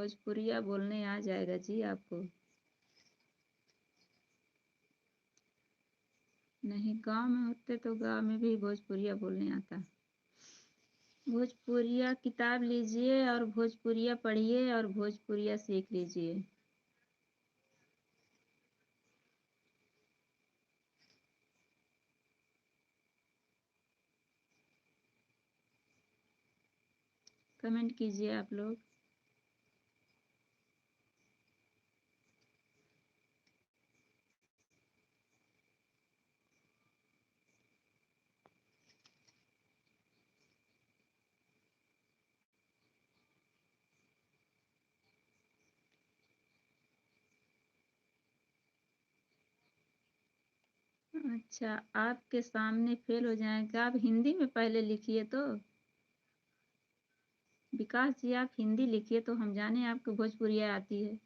भोजपुरिया बोलने आ जाएगा जी आपको। नहीं, गांव में होते तो गांव में भी भोजपुरिया बोलने आता। भोजपुरिया किताब लीजिए और भोजपुरिया पढ़िए और भोजपुरिया सीख लीजिए। कमेंट कीजिए आप लोग। अच्छा, आपके सामने फेल हो जाएगा। आप हिंदी में पहले लिखिए तो। विकास जी, आप हिंदी लिखिए तो हम जाने आपको भोजपुरिया आती है।